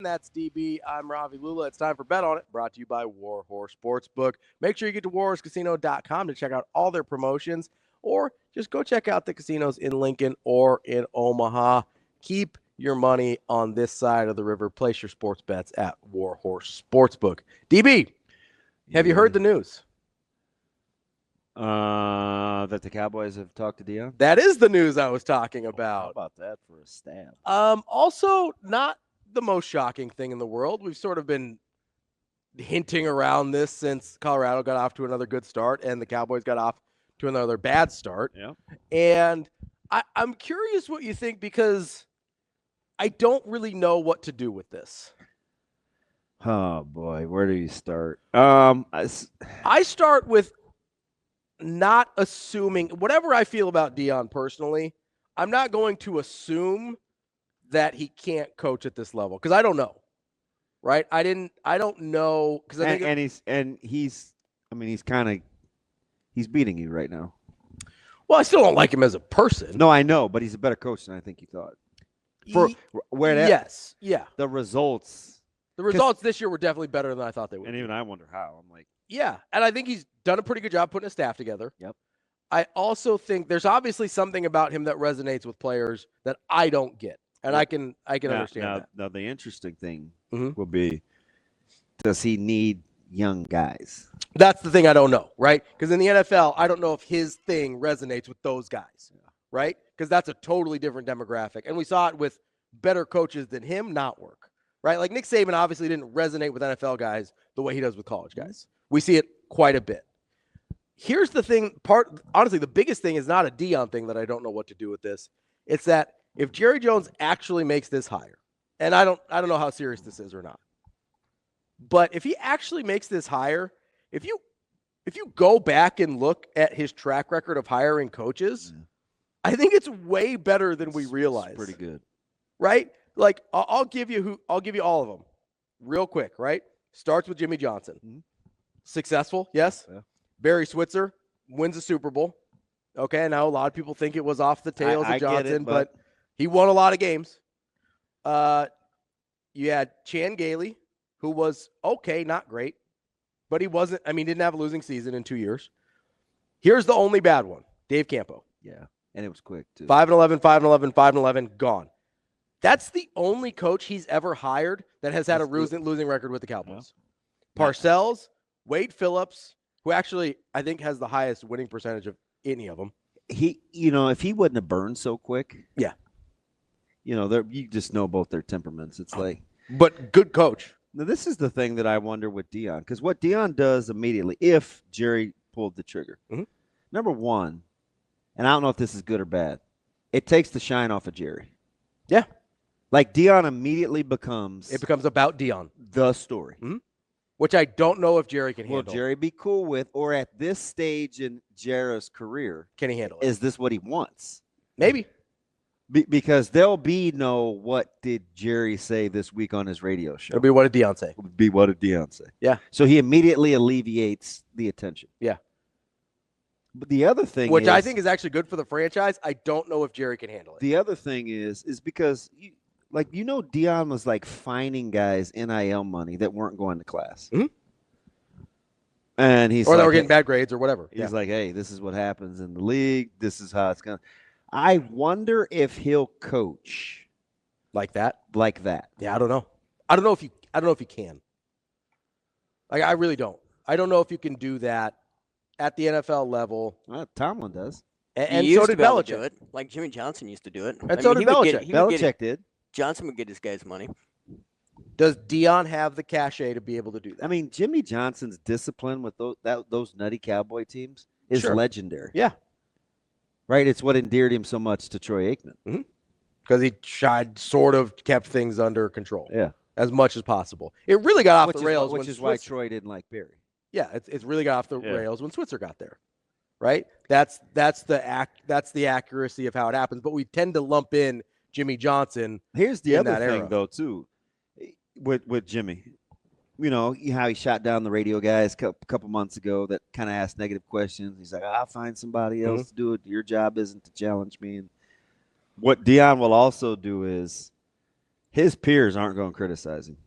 That's DB. I'm Ravi. Lulla. It's time for Bet On It, brought to you by Warhorse Sportsbook. Make sure you get to warhorsecasino.com to check out all their promotions, or just go check out the casinos in Lincoln or in Omaha. Keep your money on this side of the river. Place your sports bets at Warhorse Sportsbook. DB, have you heard the news? That the Cowboys have talked to Deion? That is the news I was talking about. How about that for a stab? Also, not the most shocking thing in the world. We've sort of been hinting around this since Colorado got off to another good start and the Cowboys got off to another bad start. Yeah. And I'm curious what you think, because I don't really know what to do with this. Oh, boy. Where do you start? I start with not assuming, whatever I feel about Deion personally, I'm not going to assume that he can't coach at this level, because I don't know, right? I don't know, because I think he's beating you right now. Well, I still don't like him as a person. No, I know, but he's a better coach than I think you thought. Yes, yeah. The results this year were definitely better than I thought they would. And even I wonder how. I'm like, yeah, and I think he's done a pretty good job putting a staff together. Yep. I also think there's obviously something about him that resonates with players that I don't get, and I can understand that. Now, the interesting thing will be, does he need young guys? That's the thing I don't know, right? Because in the NFL, I don't know if his thing resonates with those guys, right? Because that's a totally different demographic, and we saw it with better coaches than him not work, right? Like Nick Saban obviously didn't resonate with NFL guys the way he does with college guys. We see it quite a bit. Here's the thing. Honestly, the biggest thing is not a Deion thing that I don't know what to do with this. It's that if Jerry Jones actually makes this hire, and I don't know how serious this is or not, but if he actually makes this hire, if you go back and look at his track record of hiring coaches, I think it's way better than we realize. It's pretty good, right? Like I'll give you all of them real quick, right? Starts with Jimmy Johnson. Mm-hmm. Successful, yes. Yeah. Barry Switzer wins a Super Bowl. Okay, now a lot of people think it was off the tails of Johnson, but he won a lot of games. You had Chan Gailey, who was okay, not great, but he wasn't. I mean, didn't have a losing season in 2 years. Here's the only bad one: Dave Campo. Yeah, and it was quick too. 5-11, 5-11, 5-11, gone. That's the only coach he's ever hired that has had a losing record with the Cowboys. Yeah. Parcells, Wade Phillips, who actually I think has the highest winning percentage of any of them. If he wouldn't have burned so quick. Yeah. You just know both their temperaments. It's like. But good coach. Now, this is the thing that I wonder with Deion, because what Deion does immediately, if Jerry pulled the trigger, number one, and I don't know if this is good or bad, it takes the shine off of Jerry. Yeah. Like Deion immediately becomes. It becomes about Deion. The story. Mm-hmm. Which I don't know if Jerry can handle. Will Jerry be cool with, or at this stage in Jerry's career, can he handle it? Is this what he wants? Maybe. Because there'll be no what did Jerry say this week on his radio show. It'll be what did Deion say. It'll be what did Deion say. Yeah. So he immediately alleviates the attention. Yeah. But the other thing which I think is actually good for the franchise. I don't know if Jerry can handle it. The other thing is because Deion was like fining guys NIL money that weren't going to class. Mm-hmm. And he's or they were getting bad grades or whatever. He's like, hey, this is what happens in the league. This is how it's going to. I wonder if he'll coach like that. Yeah, I don't know. I don't know if you can. Like, I really don't. I don't know if you can do that at the NFL level. Well, Tomlin does. And so did Belichick. Do it. Like Jimmy Johnson used to do it. And so did Belichick. Belichick did. Johnson would get his guys money. Does Deion have the cachet to be able to do that? I mean, Jimmy Johnson's discipline with those nutty Cowboy teams is legendary. Yeah. Right? It's what endeared him so much to Troy Aikman. Because he sort of kept things under control. Yeah. As much as possible. It really got off the rails. Which is why Troy didn't like Barry. Yeah, it's really got off the rails when Switzer got there. Right? That's the accuracy of how it happens. But we tend to lump in Jimmy Johnson. Here's the other thing, era. though, too, with Jimmy. You know how he shot down the radio guys a couple months ago that kind of asked negative questions. He's like, I'll find somebody else to do it. Your job isn't to challenge me. And what Deion will also do is His peers aren't going to criticize him.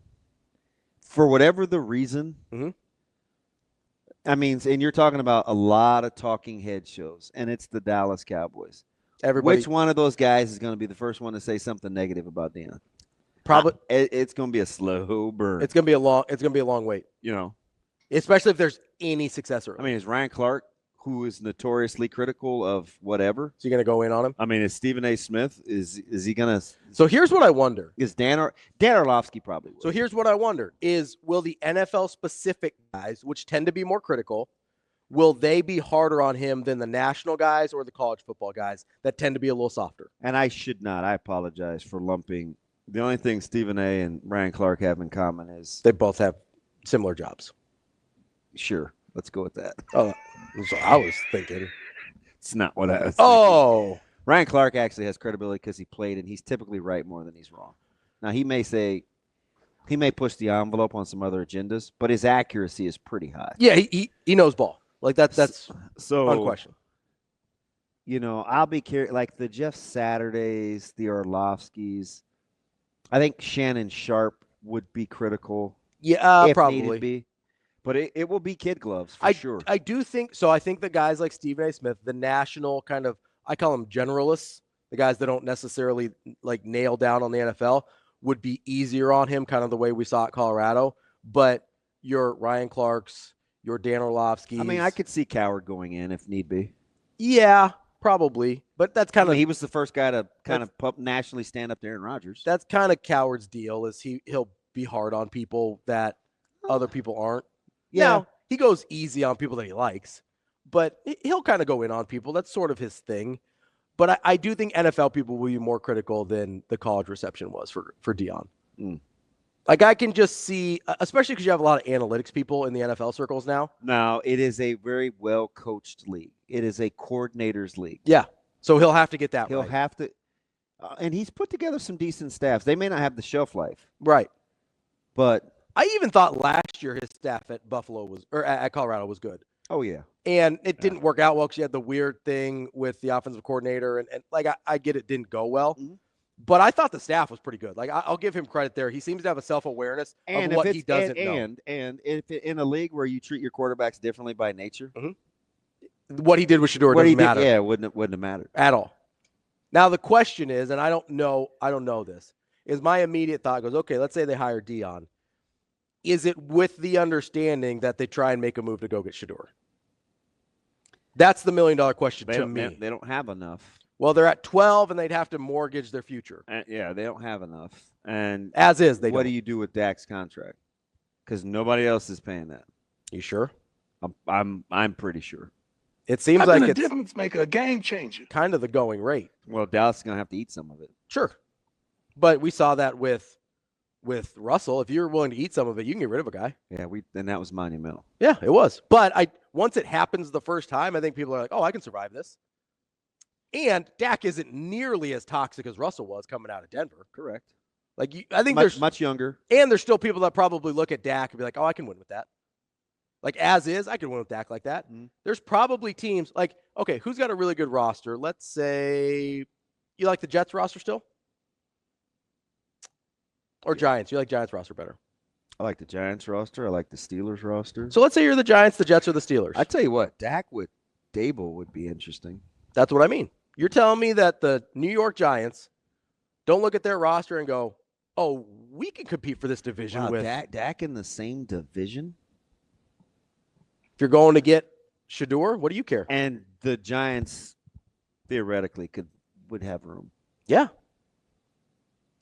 For whatever the reason, I mean, and you're talking about a lot of talking head shows, and it's the Dallas Cowboys. Which one of those guys is going to be the first one to say something negative about Deion? Probably. It's going to be a slow burn. It's going to be a long wait. Especially if there's any successor. I mean, is Ryan Clark, who is notoriously critical of whatever, is he going to go in on him? I mean, is Stephen A. Smith? Is he going to? So here's what I wonder. Is Dan Orlovsky probably will. So here's what I wonder: will the NFL specific guys, which tend to be more critical, will they be harder on him than the national guys or the college football guys that tend to be a little softer? And I should not. I apologize for lumping. The only thing Stephen A. and Ryan Clark have in common is they both have similar jobs. Sure. Let's go with that. Oh, so I was thinking. It's not what I was thinking. Oh. Ryan Clark actually has credibility because he played, and he's typically right more than he's wrong. Now, he may push the envelope on some other agendas, but his accuracy is pretty high. Yeah, he knows ball. Like that's so unquestioned. I'll be curious. Like the Jeff Saturdays, the Orlovskys. I think Shannon Sharp would be critical. Yeah, if probably. Needed be. But it will be kid gloves for sure. I do think so. I think the guys like Stephen A. Smith, the national kind of, I call them generalists, the guys that don't necessarily like nail down on the NFL, would be easier on him, kind of the way we saw at Colorado. But your Ryan Clarks, your Dan Orlovsky. I mean, I could see Coward going in if need be. Yeah, probably. But that's kind of he was the first guy to kind of nationally stand up to Aaron Rodgers. That's kind of Coward's deal, is he'll be hard on people that other people aren't. Yeah. Now, he goes easy on people that he likes, but he'll kind of go in on people. That's sort of his thing. But I do think NFL people will be more critical than the college reception was for Deion. Like, I can just see, especially because you have a lot of analytics people in the NFL circles now. Now, it is a very well-coached league. It is a coordinator's league. Yeah. So he'll have to get that right. He'll have to. And he's put together some decent staffs. They may not have the shelf life. Right. But I even thought last year his staff at at Colorado was good. Oh, yeah. And it didn't work out well because you had the weird thing with the offensive coordinator. And like, I get it didn't go well. But I thought the staff was pretty good. Like, I'll give him credit there. He seems to have a self-awareness of what he doesn't know. And if in a league where you treat your quarterbacks differently by nature. What he did with Shadeur doesn't matter. Yeah, it wouldn't have mattered. At all. Now, the question is, and I don't know this, is my immediate thought goes, okay, let's say they hire Deion. Is it with the understanding that they try and make a move to go get Shadeur? That's the $1 million question to me. They don't have enough. Well, they're at 12, and they'd have to mortgage their future. Yeah, they don't have enough. And as is, what do you do with Dak's contract? Because nobody else is paying that. You sure? I'm pretty sure. It seems like it's difference maker, a game changer. Kind of the going rate. Well, Dallas is going to have to eat some of it. Sure. But we saw that with Russell. If you're willing to eat some of it, you can get rid of a guy. Yeah, and that was monumental. Yeah, it was. But once it happens the first time, I think people are like, oh, I can survive this. And Dak isn't nearly as toxic as Russell was coming out of Denver. Correct. Like, I think there's much younger. And there's still people that probably look at Dak and be like, oh, I can win with that. Like, as is, I can win with Dak like that. There's probably teams like, okay, who's got a really good roster? Let's say you like the Jets roster still? Or Giants? You like Giants roster better? I like the Giants roster. I like the Steelers roster. So let's say you're the Giants, the Jets, or the Steelers. I tell you what, Dak with Dable would be interesting. That's what I mean. You're telling me that the New York Giants don't look at their roster and go, oh, we can compete for this division with Dak in the same division? If you're going to get Shadeur, what do you care? And the Giants theoretically would have room. Yeah.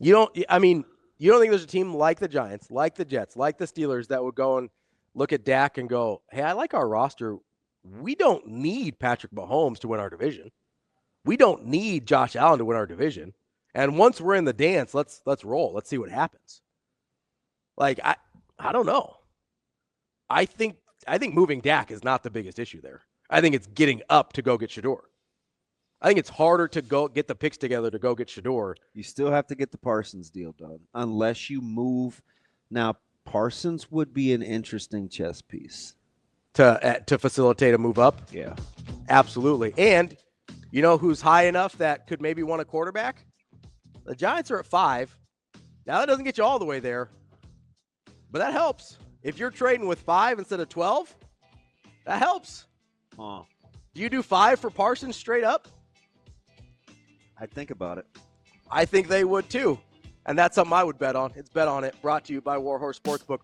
You don't think there's a team like the Giants, like the Jets, like the Steelers that would go and look at Dak and go, hey, I like our roster. We don't need Patrick Mahomes to win our division. We don't need Josh Allen to win our division. And once we're in the dance, let's roll. Let's see what happens. Like, I don't know. I think moving Dak is not the biggest issue there. I think it's getting up to go get Shadeur. I think it's harder to go get the picks together to go get Shadeur. You still have to get the Parsons deal done unless you move. Now, Parsons would be an interesting chess piece. To facilitate a move up? Yeah. Absolutely. And you know who's high enough that could maybe want a quarterback? The Giants are at 5. Now, that doesn't get you all the way there, but that helps. If you're trading with 5 instead of 12, that helps. Huh. Do you do 5 for Parsons straight up? I'd think about it. I think they would too. And that's something I would bet on. It's Bet On It, brought to you by Warhorse Sportsbook.